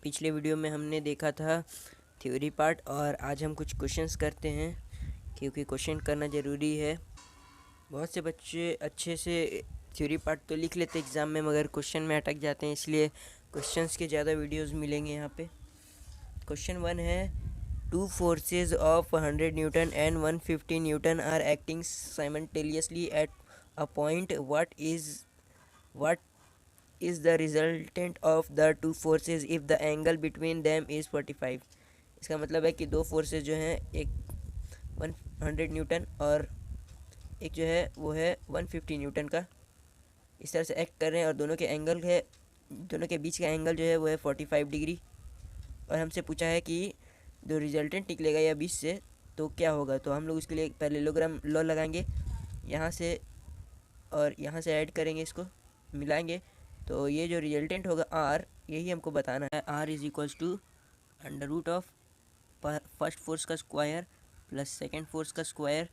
पिछले वीडियो में हमने देखा था थ्योरी पार्ट और आज हम कुछ क्वेश्चंस करते हैं क्योंकि क्वेश्चन करना ज़रूरी है। बहुत से बच्चे अच्छे से थ्योरी पार्ट तो लिख लेते एग्ज़ाम में मगर क्वेश्चन में अटक जाते हैं, इसलिए क्वेश्चंस के ज़्यादा वीडियोस मिलेंगे यहाँ पे। क्वेश्चन 1 है, two forces of 100 newton and 150 newton are acting simultaneously at a point, what is the resultant of the two forces if the angle between them is 45। इसका मतलब है कि दो फोर्सेस जो हैं, एक 100 न्यूटन और एक जो है वो है 150 न्यूटन का, इस तरह से एक्ट कर रहे हैं और दोनों के बीच का एंगल जो है वो है 45 डिग्री। और हमसे पूछा है कि जो रिजल्टेंट निकलेगा या 20 से तो क्या होगा। तो हम लोग इसके लिए पैरेललोग्राम लॉ लगाएंगे, यहाँ से और यहाँ से ऐड करेंगे, इसको मिलाएंगे तो ये जो रिजल्टेंट होगा आर, यही हमको बताना है। R is equals to under root of first force का स्क्वायर प्लस सेकेंड फोर्स का square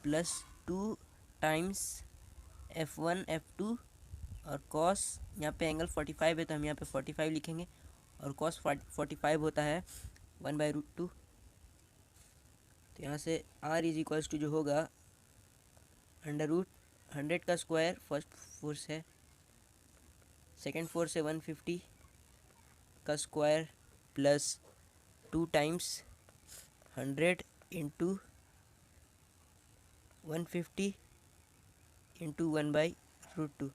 plus 2 times F1 F2 और कॉस, यहाँ पे एंगल 45 है तो हम यहाँ पे 45 लिखेंगे और कॉस 45 होता है 1/√2। तो यहाँ से R इज इक्वल्स टू जो होगा अंडर रूट 100 का स्क्वायर फर्स्ट फोर्स है, सेकेंड फोर्स है 150 का square plus 2 times 100 into 150 into 1/√2।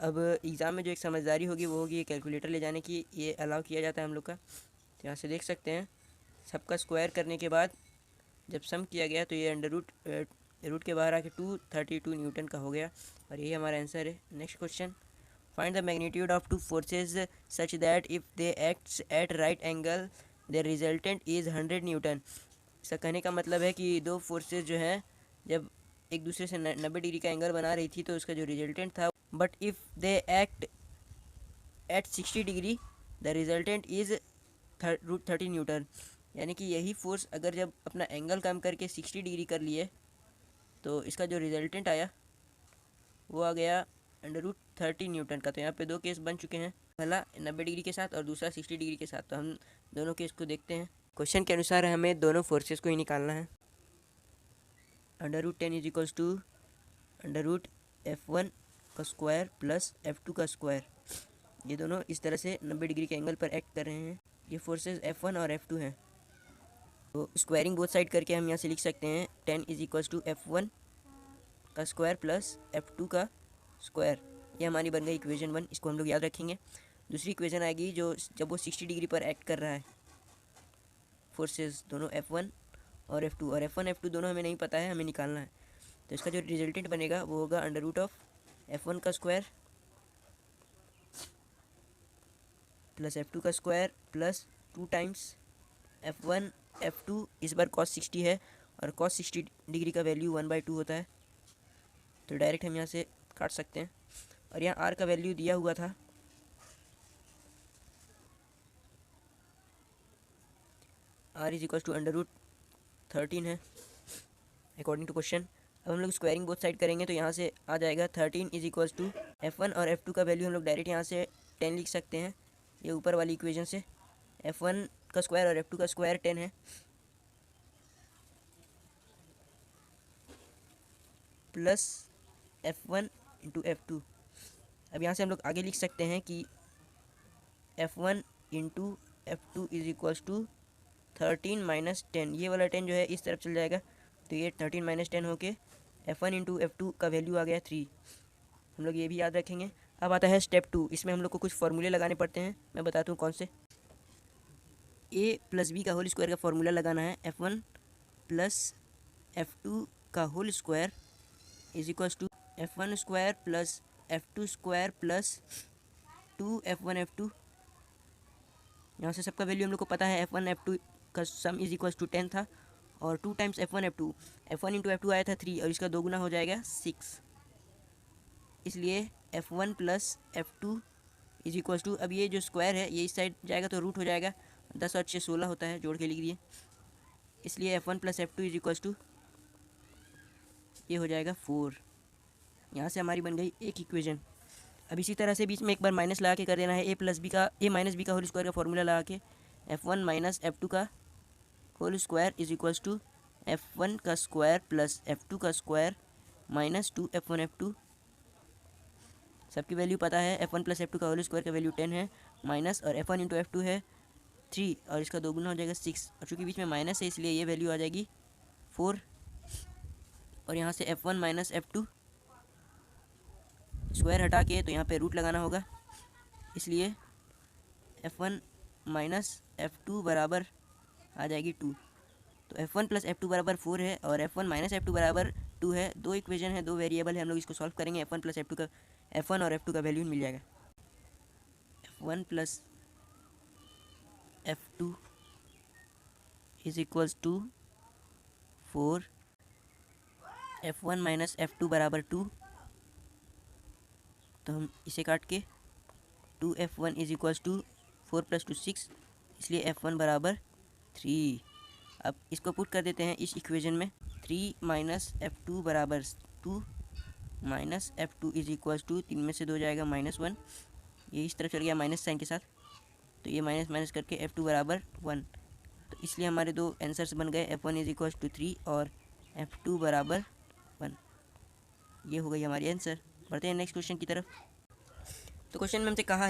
अब एग्ज़ाम में जो एक समझदारी होगी वो होगी ये कैलकुलेटर ले जाने की, ये अलाउ किया जाता है हम लोग का। तो यहाँ से देख सकते हैं सबका स्क्वायर करने के बाद जब सम किया गया तो ये अंडर रूट के बाहर आके 232 न्यूटन का हो गया और यही हमारा आंसर है। Next question, find the magnitude of two forces such that if they acts at right angle the resultant is 100 newton. इसका कहने का मतलब है कि दो फोर्सेज जो हैं जब एक दूसरे से 90 डिग्री का एंगल बना रही थी तो उसका जो रिजल्टेंट था, but if they act at 60 degree the resultant is √30 Newton. यानी कि यही फोर्स अगर जब अपना एंगल कम करके 60 डिग्री कर लिए तो इसका जो रिजल्टेंट आया वो आ गया √30 न्यूटन का। तो यहाँ पे दो केस बन चुके हैं, पहला 90 डिग्री के साथ और दूसरा 60 डिग्री के साथ। तो हम दोनों केस को देखते हैं। क्वेश्चन के अनुसार हमें दोनों फोर्सेस को ही निकालना है। √10 इज इक्वल्स टू √F1 का स्क्वायर प्लस F2 का स्क्वायर। ये दोनों इस तरह से 90 डिग्री के एंगल पर एक्ट कर रहे हैं। ये फोर्सेस F1 और F2 हैं। तो स्क्वायरिंग बोथ साइड करके हम यहाँ से लिख सकते हैं 10 इज इक्वल्स टू F1 का स्क्वायर प्लस F2 का स्क्वायर। ये हमारी बन गई इक्वेशन 1, इसको हम लोग याद रखेंगे। दूसरी इक्वेशन आएगी जो जब वो 60 डिग्री पर एक्ट कर रहा है, फोर्सेस दोनों F1 और F2, और F1 F2 दोनों हमें नहीं पता है, हमें निकालना है। तो इसका जो रिजल्टेंट बनेगा वो होगा अंडर रूट ऑफ F1 का स्क्वायर प्लस F2 का square plus 2 times F1 F2। इस बार cos 60 है और cos 60 डिग्री का वैल्यू 1/2 होता है, तो डायरेक्ट हम यहाँ से काट सकते हैं। और यहाँ R का वैल्यू दिया हुआ था, R इज इक्वल टू √13 है अकॉर्डिंग टू क्वेश्चन। अब हम लोग स्क्वायरिंग बोथ साइड करेंगे तो यहाँ से आ जाएगा 13 इज इक्वल्स टू F1 और F2 का वैल्यू हम लोग डायरेक्ट यहाँ से 10 लिख सकते हैं, ये ऊपर वाली इक्वेशन से। F1 का स्क्वायर और F2 का स्क्वायर 10 है प्लस F1 इंटू F2। अब यहाँ से हम लोग आगे लिख सकते हैं कि F1 into F2 is equals to 13 minus 10। ये वाला 10 जो है इस तरफ चल जाएगा तो ये 13 माइनस 10 होके F1 इंटू F2 का वैल्यू आ गया 3। हम लोग ये भी याद रखेंगे। अब आता है स्टेप 2, इसमें हम लोग को कुछ फॉर्मूले लगाने पड़ते हैं, मैं बताता हूँ कौन से। a प्लस बी का होल स्क्वायर का फॉर्मूला लगाना है। F1 प्लस F2 का whole square is equals to F1 square plus F2 square plus 2F1 F2। यहाँ से सबका वैल्यू हम लोग को पता है, F1 F2 का सम इज इक्वल्स टू 10 था और 2 times F1 F2, F1 into F2 आया था 3 और इसका 2 गुना हो जाएगा 6, इसलिए F1 plus F2 is equals to, अब ये जो स्क्वायर है ये इस साइड जाएगा तो रूट हो जाएगा, 10 और 6 16 होता है, जोड़ के लिख दिए, इसलिए F1 plus F2 is equals to ये हो जाएगा 4। यहाँ से हमारी बन गई एक इक्वेशन। अब इसी तरह से बीच में एक बार माइनस लगा के कर देना है ए माइनस बी का होल स्क्वायर का फॉर्मूला लगा के F1 माइनस F2 का whole square is equals to F1 का स्क्वायर प्लस F2 का स्क्वायर माइनस 2 F1 F2। सबकी वैल्यू पता है, F1 प्लस F2 का होल स्क्वायर का वैल्यू 10 है माइनस, और F1 इंटू F2 है 3 और इसका दोगुना हो जाएगा 6, और चूँकि बीच में माइनस है इसलिए ये वैल्यू आ जाएगी 4। और यहाँ से F1 माइनस F2 स्क्वायर हटा के तो यहाँ पे रूट लगाना होगा, इसलिए F1 माइनस F2 बराबर आ जाएगी 2। तो F1 प्लस F2 बराबर 4 है और F1 माइनस F2 बराबर 2 है। दो इक्वेशन है, दो वेरिएबल है, हम लोग इसको सॉल्व करेंगे। F1 प्लस F2 का F1 और F2 का वैल्यू मिल जाएगा। F1 plus F2 is equals to 4, F1 minus F2 बराबर 2, तो हम इसे काट के 2F1 is equals to 4 plus 2 6, इसलिए F1 बराबर 3। अब इसको पुट कर देते हैं इस इक्वेशन में। 3 माइनस F2 बराबर 2 minus F2 is equals to 3 में से 2 जाएगा -1, ये इस तरफ चल गया माइनस साइन के साथ, तो ये माइनस माइनस करके F2 बराबर 1। तो इसलिए हमारे दो आंसर्स बन गए, F1 इज इक्वल्स टू 3 और F2 बराबर 1। ये हो गई हमारी आंसर। बढ़ते हैं नेक्स्ट क्वेश्चन की तरफ। तो क्वेश्चन में हमसे कहा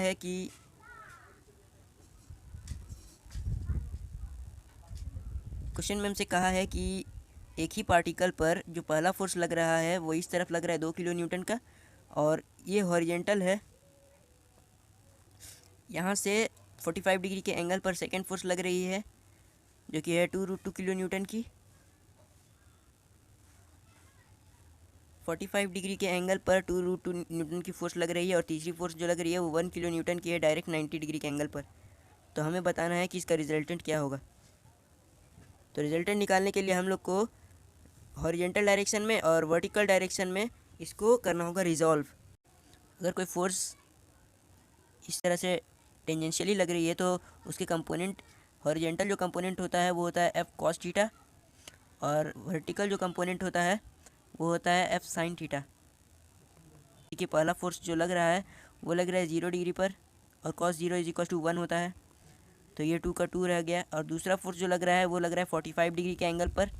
है कि एक ही पार्टिकल पर जो पहला फोर्स लग रहा है वो इस तरफ लग रहा है 2 किलो न्यूटन का, और ये हॉरिजेंटल है। यहाँ से 45 डिग्री के एंगल पर सेकेंड फोर्स लग रही है जो कि है 2√2 किलो न्यूटन की। 45 डिग्री के एंगल पर 2√2 न्यूटन की फोर्स लग रही है, और तीसरी फोर्स जो लग रही है वो 1 किलो न्यूटन की है डायरेक्ट 90 डिग्री के एंगल पर। तो हमें बताना है कि इसका रिजल्टेंट क्या होगा। तो रिजल्टेंट निकालने के लिए हम लोग को हॉरिजेंटल डायरेक्शन में और वर्टिकल डायरेक्शन में इसको करना होगा रिजॉल्व। अगर कोई फोर्स इस तरह से टेंजेंशियली लग रही है तो उसके कंपोनेंट, हॉरिजेंटल जो कंपोनेंट होता है वो होता है F cos थीटा, और वर्टिकल जो कंपोनेंट होता है वो होता है F sin थीटा। कि पहला फोर्स जो लग रहा है वो लग रहा है 0 डिग्री पर, और cos 0 इज इक्वल टू 1 होता है, तो ये 2 का 2 रह गया। और दूसरा फोर्स जो लग रहा है वो लग रहा है 45 डिग्री के एंगल पर,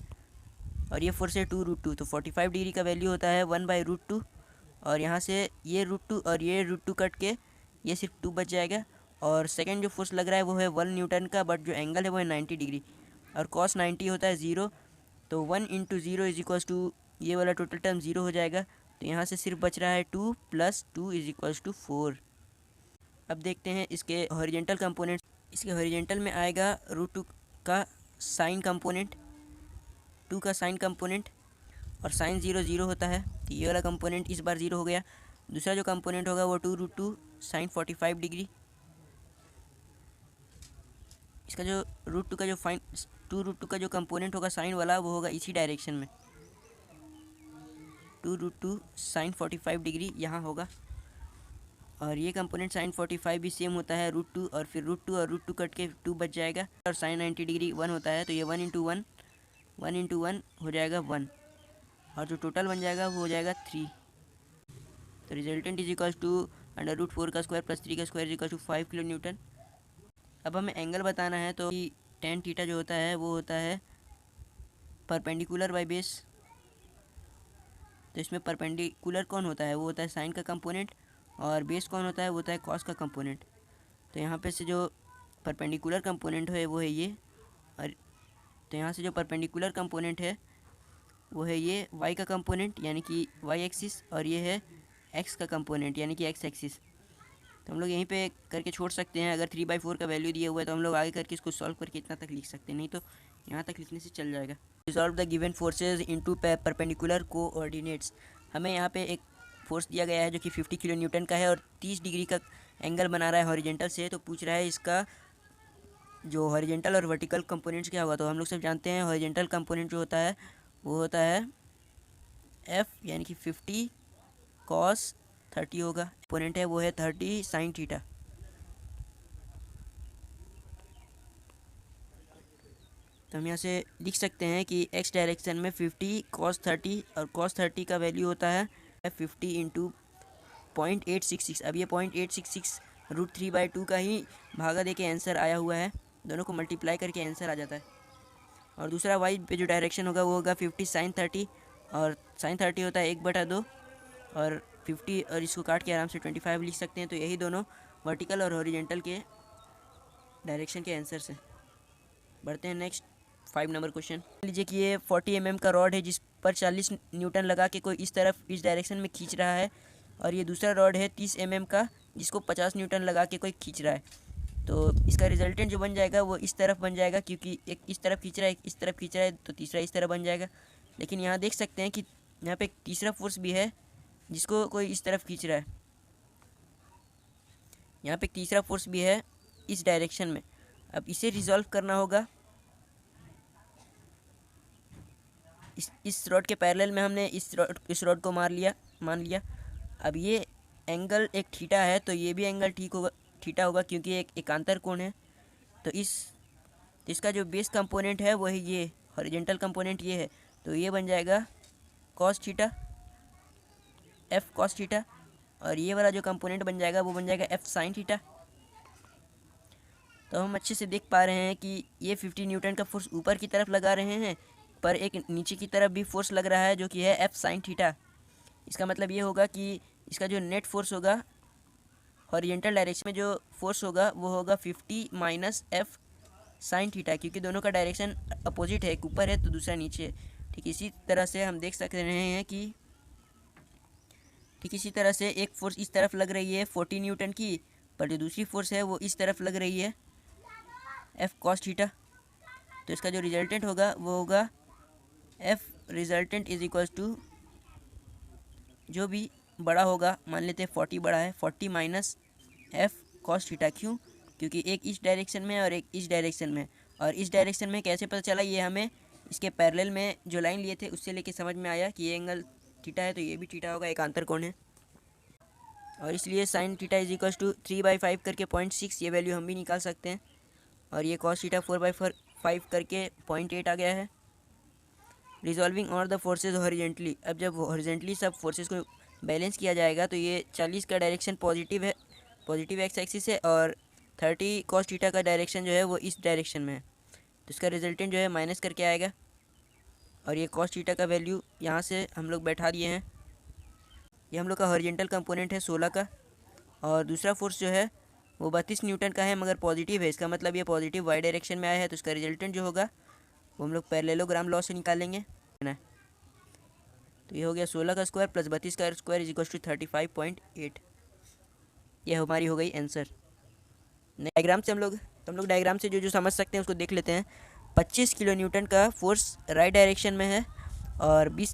और ये फोर्स है 2√2, तो 45 डिग्री का वैल्यू होता है 1/√2, और यहाँ से ये √2 और ये √2 कट के ये सिर्फ 2 बच जाएगा। और सेकंड जो फोर्स लग रहा है वो है 1 न्यूटन का, बट जो एंगल है वो है 90 डिग्री, और cos 90 होता है 0, तो 1 इंटू 0 इज इक्वल्स टू ये वाला टोटल टर्म 0 हो जाएगा। तो यहाँ से सिर्फ बच रहा है 2 + 2 इज इक्वल्स टू 4। अब देखते हैं इसके हॉरिजेंटल कंपोनेंट। इसके हॉरिजेंटल में आएगा √2 का साइन कंपोनेंट, 2 का साइन कंपोनेंट, और साइन 0 0 होता है, तो ये वाला कंपोनेंट इस बार 0 हो गया। दूसरा जो कंपोनेंट होगा वो 2√2 साइन 45 डिग्री। इसका जो √2 का जो 2√2 का जो कंपोनेंट होगा साइन वाला वो होगा इसी डायरेक्शन में, 2√2 साइन 45 डिग्री यहाँ होगा। और ये कंपोनेंट साइन 45 भी सेम होता है √2, और फिर √2 और √2 कट के 2 बच जाएगा, और साइन 90 डिग्री 1 होता है, तो ये 1 इंटू 1 हो जाएगा 1, और जो टोटल बन जाएगा वो हो जाएगा 3। तो रिजल्टेंट इज इक्वल्स टू √4 का स्क्वायर प्लस 3 का square is equal to 5 kilo newton. अब हमें एंगल बताना है, तो tan थीटा जो होता है वो होता है परपेंडिकुलर बाय बेस। तो इसमें परपेंडिकुलर कौन होता है, वो होता है साइन का कंपोनेंट, और बेस कौन होता है, वो होता है कॉस का कंपोनेंट। तो यहाँ पे से जो परपेंडिकुलर कंपोनेंट है वो है ये, और तो यहाँ से जो परपेंडिकुलर कंपोनेंट है वो है ये y का कंपोनेंट यानी कि y एक्सिस, और ये है x का कंपोनेंट यानी कि x एक्सिस। तो हम लोग यहीं पे करके छोड़ सकते हैं। अगर 3/4 का वैल्यू दिया हुआ है तो हम लोग आगे करके इसको सॉल्व करके इतना तक लिख सकते हैं, नहीं तो यहाँ तक लिखने से चल जाएगा। Resolve the given forces into perpendicular coordinates. हमें यहाँ पे एक फोर्स दिया गया है जो कि 50 किलो न्यूटन का है और 30 डिग्री का एंगल बना रहा है हॉरिजेंटल से। तो पूछ रहा है इसका जो हॉरिजेंटल और वर्टिकल कंपोनेंट्स क्या होगा। तो हम लोग सब जानते हैं हॉरिजेंटल कंपोनेंट जो होता है वो होता है F यानी कि 50 cos 30 होगा, कंपोनेंट है वो है 30 साइन थीटा। तो हम यहाँ से लिख सकते हैं कि x डायरेक्शन में 50 cos 30, और cos 30 का वैल्यू होता है 50 इंटू 0.866। अब ये 0.866 √3/2 का ही भागा दे के आंसर आया हुआ है, दोनों को मल्टीप्लाई करके आंसर आ जाता है। और दूसरा वाई पे जो डायरेक्शन होगा वो होगा 50 sin 30, और sin 30 होता है 1/2 और 50, और इसको काट के आराम से 25 लिख सकते हैं। तो यही दोनों वर्टिकल और हॉरिजेंटल के डायरेक्शन के आंसर से। बढ़ते हैं नेक्स्ट 5 नंबर क्वेश्चन। लीजिए कि ये 40 mm का रॉड है जिस पर 40 न्यूटन लगा के कोई इस तरफ इस डायरेक्शन में खींच रहा है, और ये दूसरा रॉड है 30 mm का जिसको 50 न्यूटन लगा के कोई खींच रहा है। तो इसका रिजल्टेंट जो बन जाएगा वो इस तरफ बन जाएगा, क्योंकि एक इस तरफ खींच रहा है, एक इस तरफ खींच रहा है, तो तीसरा इस तरफ बन जाएगा। लेकिन यहाँ देख सकते हैं कि यहाँ पे एक तीसरा फोर्स भी है जिसको कोई इस तरफ खींच रहा है। यहाँ पे एक तीसरा फोर्स भी है इस डायरेक्शन में। अब इसे रिजॉल्व करना होगा। इस रॉड के पैरेलल में हमने इस रॉड को मान लिया। अब ये एंगल एक थीटा है, तो ये भी एंगल थीटा होगा क्योंकि एक एकांतर कोण है। तो इसका जो बेस कंपोनेंट है वही ये हॉरिजॉन्टल कंपोनेंट ये है, तो ये बन जाएगा cos theta, f cos theta, और ये वाला जो कंपोनेंट बन जाएगा वो बन जाएगा f sin थीटा। तो हम अच्छे से देख पा रहे हैं कि ये 50 न्यूटन का फोर्स ऊपर की तरफ लगा रहे हैं, पर एक नीचे की तरफ भी फोर्स लग रहा है जो कि है f sin थीटा। इसका मतलब ये होगा कि इसका जो नेट फोर्स होगा हॉरिजॉन्टल डायरेक्शन में जो फोर्स होगा वो होगा 50 माइनस f sin थीटा, क्योंकि दोनों का डायरेक्शन अपोजिट है, एक ऊपर है तो दूसरा नीचे है। ठीक इसी तरह से हम देख सकते हैं कि ठीक इसी तरह से एक फोर्स इस तरफ लग रही है 40 न्यूटन की, पर जो दूसरी फोर्स है वो इस तरफ लग रही है f cos थीटा। तो इसका जो रिजल्टेंट होगा वो होगा f resultant is equals to, जो भी बड़ा होगा, मान लेते हैं 40 बड़ा है, 40 माइनस f cos थीटा। क्यों? क्योंकि एक इस डायरेक्शन में और एक इस डायरेक्शन में। और इस डायरेक्शन में कैसे पता चला? ये हमें इसके पैरेलल में जो लाइन लिए थे उससे लेके समझ में आया कि ये एंगल थीटा है तो ये भी थीटा होगा, एकांतर कोण है। और इसलिए sine theta is equals to 3/5 करके 0.6 ये वैल्यू हम भी निकाल सकते हैं। और ये cos थीटा 4/5 करके 0.8 आ गया है। Resolving on the forces horizontally. अब जब हॉरिजेंटली सब फोर्सेज को बैलेंस किया जाएगा तो ये 40 का डायरेक्शन पॉजिटिव है, पॉजिटिव एक्स एक्सिस है, और 30 cos थीटा का डायरेक्शन जो है वो इस डायरेक्शन में है। तो इसका रिजल्टेंट जो है माइनस करके आएगा। और ये cos थीटा का वैल्यू यहाँ से हम लोग बैठा दिए हैं। ये हम लोग का हॉरिजॉन्टल कंपोनेंट है 16 का, और दूसरा फोर्स जो है वो 32 न्यूटन का है मगर पॉजिटिव है। इसका मतलब ये पॉजिटिव वाई डायरेक्शन में आया है, तो इसका रिजल्टेंट जो होगा वो हम लोग पैरेललोग्राम लॉ से निकालेंगे ना। तो ये हो गया 16 का स्क्वायर प्लस 32 का स्क्वायर इज इक्वल टू 35.8। ये हमारी हो गई आंसर। डायग्राम से हम लोग डायग्राम से जो जो समझ सकते हैं उसको देख लेते हैं। 25 किलो न्यूटन का फोर्स राइट डायरेक्शन में है और 20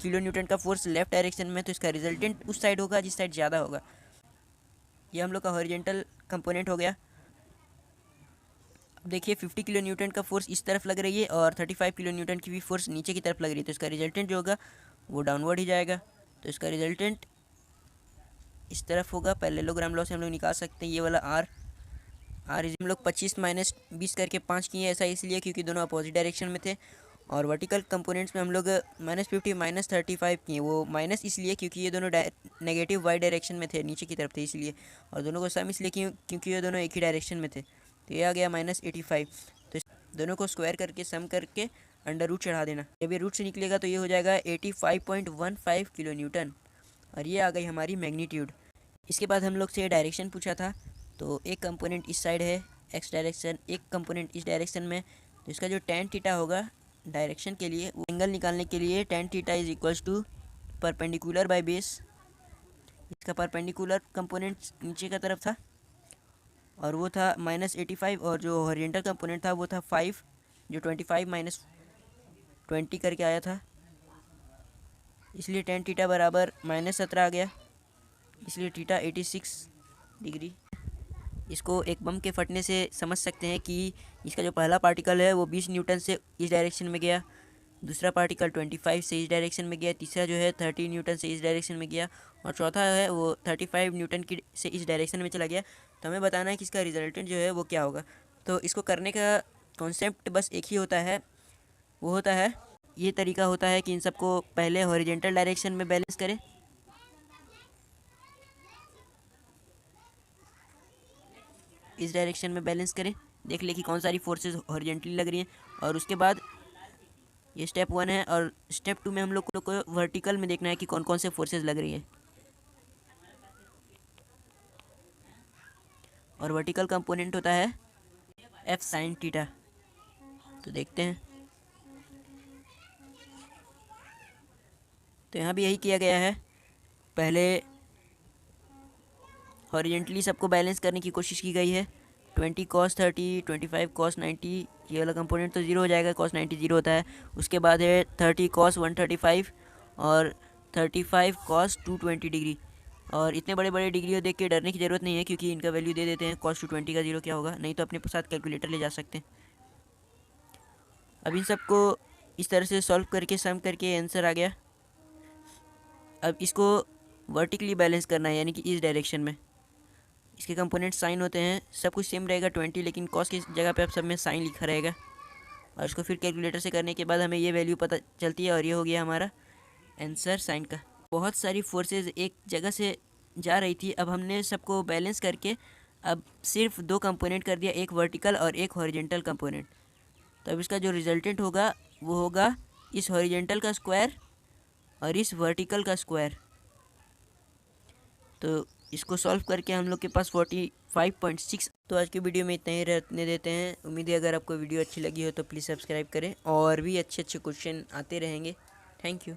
किलो न्यूटन का फोर्स लेफ्ट डायरेक्शन में, तो इसका रिजल्टेंट उस साइड होगा जिस साइड ज़्यादा होगा। ये हम लोग का हॉरिजॉन्टल कंपोनेंट हो गया। अब देखिए 50 किलो न्यूटन का फोर्स इस तरफ लग रही है और 35 किलो न्यूटन की भी फोर्स नीचे की तरफ लग रही है, तो इसका रिजल्टेंट जो होगा वो डाउनवर्ड ही जाएगा। तो इसका रिजल्टेंट इस तरफ होगा। पैरेललोग्राम लॉ से हम लोग निकाल सकते हैं ये वाला आर हम लोग 25 माइनस 20 करके 5 किए, ऐसा इसलिए क्योंकि दोनों अपोजिट डायरेक्शन में थे। और वर्टिकल कंपोनेंट्स में हम लोग -50 -35 किए, वो माइनस इसलिए क्योंकि ये दोनों नेगेटिव वाई डायरेक्शन में थे, नीचे की तरफ थे इसलिए। और दोनों को सम इसलिए क्योंकि ये दोनों एक ही डायरेक्शन में थे, तो ये आ गया -85। तो दोनों को स्क्वायर करके सम करके अंडर रूट चढ़ा देना। जब ये रूट से निकलेगा तो ये हो जाएगा 85.15 किलो न्यूटन, और ये आ गई हमारी मैग्नीट्यूड। इसके बाद हम लोग से डायरेक्शन पूछा था, तो एक कंपोनेंट इस साइड है एक्स डायरेक्शन, एक कंपोनेंट इस डायरेक्शन में। तो इसका जो tan थीटा होगा डायरेक्शन के लिए, वो एंगल निकालने के लिए tan theta is equals to perpendicular by base. इसका परपेंडिकुलर कंपोनेंट नीचे का तरफ था और वो था -85, और जो हॉरिजॉन्टल कंपोनेंट था वो था 5, जो 25 माइनस 20 करके आया था, इसलिए tan थीटा बराबर -17 आ गया, इसलिए थीटा 86 डिग्री। इसको एक बम के फटने से समझ सकते हैं कि इसका जो पहला पार्टिकल है वो 20 न्यूटन से इस डायरेक्शन में गया, दूसरा पार्टिकल 25 से इस डायरेक्शन में गया, तीसरा जो है 30 न्यूटन से इस डायरेक्शन में गया, और चौथा है वो 35 न्यूटन की से इस डायरेक्शन में चला गया। तो हमें बताना है कि इसका रिजल्टेंट जो है वो क्या होगा। तो इसको करने का कॉन्सेप्ट बस एक ही होता है, वो होता है ये तरीका होता है कि इन सबको पहले हॉरिजॉन्टल डायरेक्शन में बैलेंस करें, इस डायरेक्शन में बैलेंस करें, देख ले कि कौन सारी फोर्सेस हॉरिजेंटली लग रही हैं। और उसके बाद ये स्टेप 1 है, और स्टेप 2 में हम लोग को वर्टिकल में देखना है कि कौन कौन से फोर्सेस लग रही हैं। और वर्टिकल कंपोनेंट होता है एफ साइन थीटा। तो देखते हैं, तो यहाँ भी यही किया गया है। पहले हॉरिजेंटली सबको बैलेंस करने की कोशिश की गई है। 20 cos 30, 25 cos 90, ये वाला कंपोनेंट तो ज़ीरो हो जाएगा, cos 90 ज़ीरो होता है। उसके बाद है 30 cos 135 और 35 cos 220 डिग्री। और इतने बड़े बड़े डिग्री देख के डरने की ज़रूरत नहीं है, क्योंकि इनका वैल्यू दे देते हैं। cos 220 का ज़ीरो क्या होगा, नहीं तो अपने साथ कैलकुलेटर ले जा सकते हैं। अब इन सबको इस तरह से सॉल्व करके सम करके आंसर आ गया। अब इसको वर्टिकली बैलेंस करना है, यानी कि इस डायरेक्शन में। इसके कंपोनेंट साइन होते हैं, सब कुछ सेम रहेगा 20, लेकिन कॉस की जगह पे अब सब में साइन लिखा रहेगा। और इसको फिर कैलकुलेटर से करने के बाद हमें ये वैल्यू पता चलती है, और ये हो गया हमारा आंसर साइन का। बहुत सारी फोर्सेस एक जगह से जा रही थी, अब हमने सबको बैलेंस करके अब सिर्फ दो कंपोनेंट कर दिया, एक वर्टिकल और एक हॉरिजेंटल कंपोनेंट। तो अब इसका जो रिजल्टेंट होगा वो होगा इस हॉरिजेंटल का स्क्वायर और इस वर्टिकल का स्क्वायर। तो इसको सॉल्व करके हम लोग के पास 45.6। तो आज की वीडियो में इतना ही रहने देते हैं। उम्मीद है अगर आपको वीडियो अच्छी लगी हो तो प्लीज़ सब्सक्राइब करें, और भी अच्छे अच्छे क्वेश्चन आते रहेंगे। Thank you.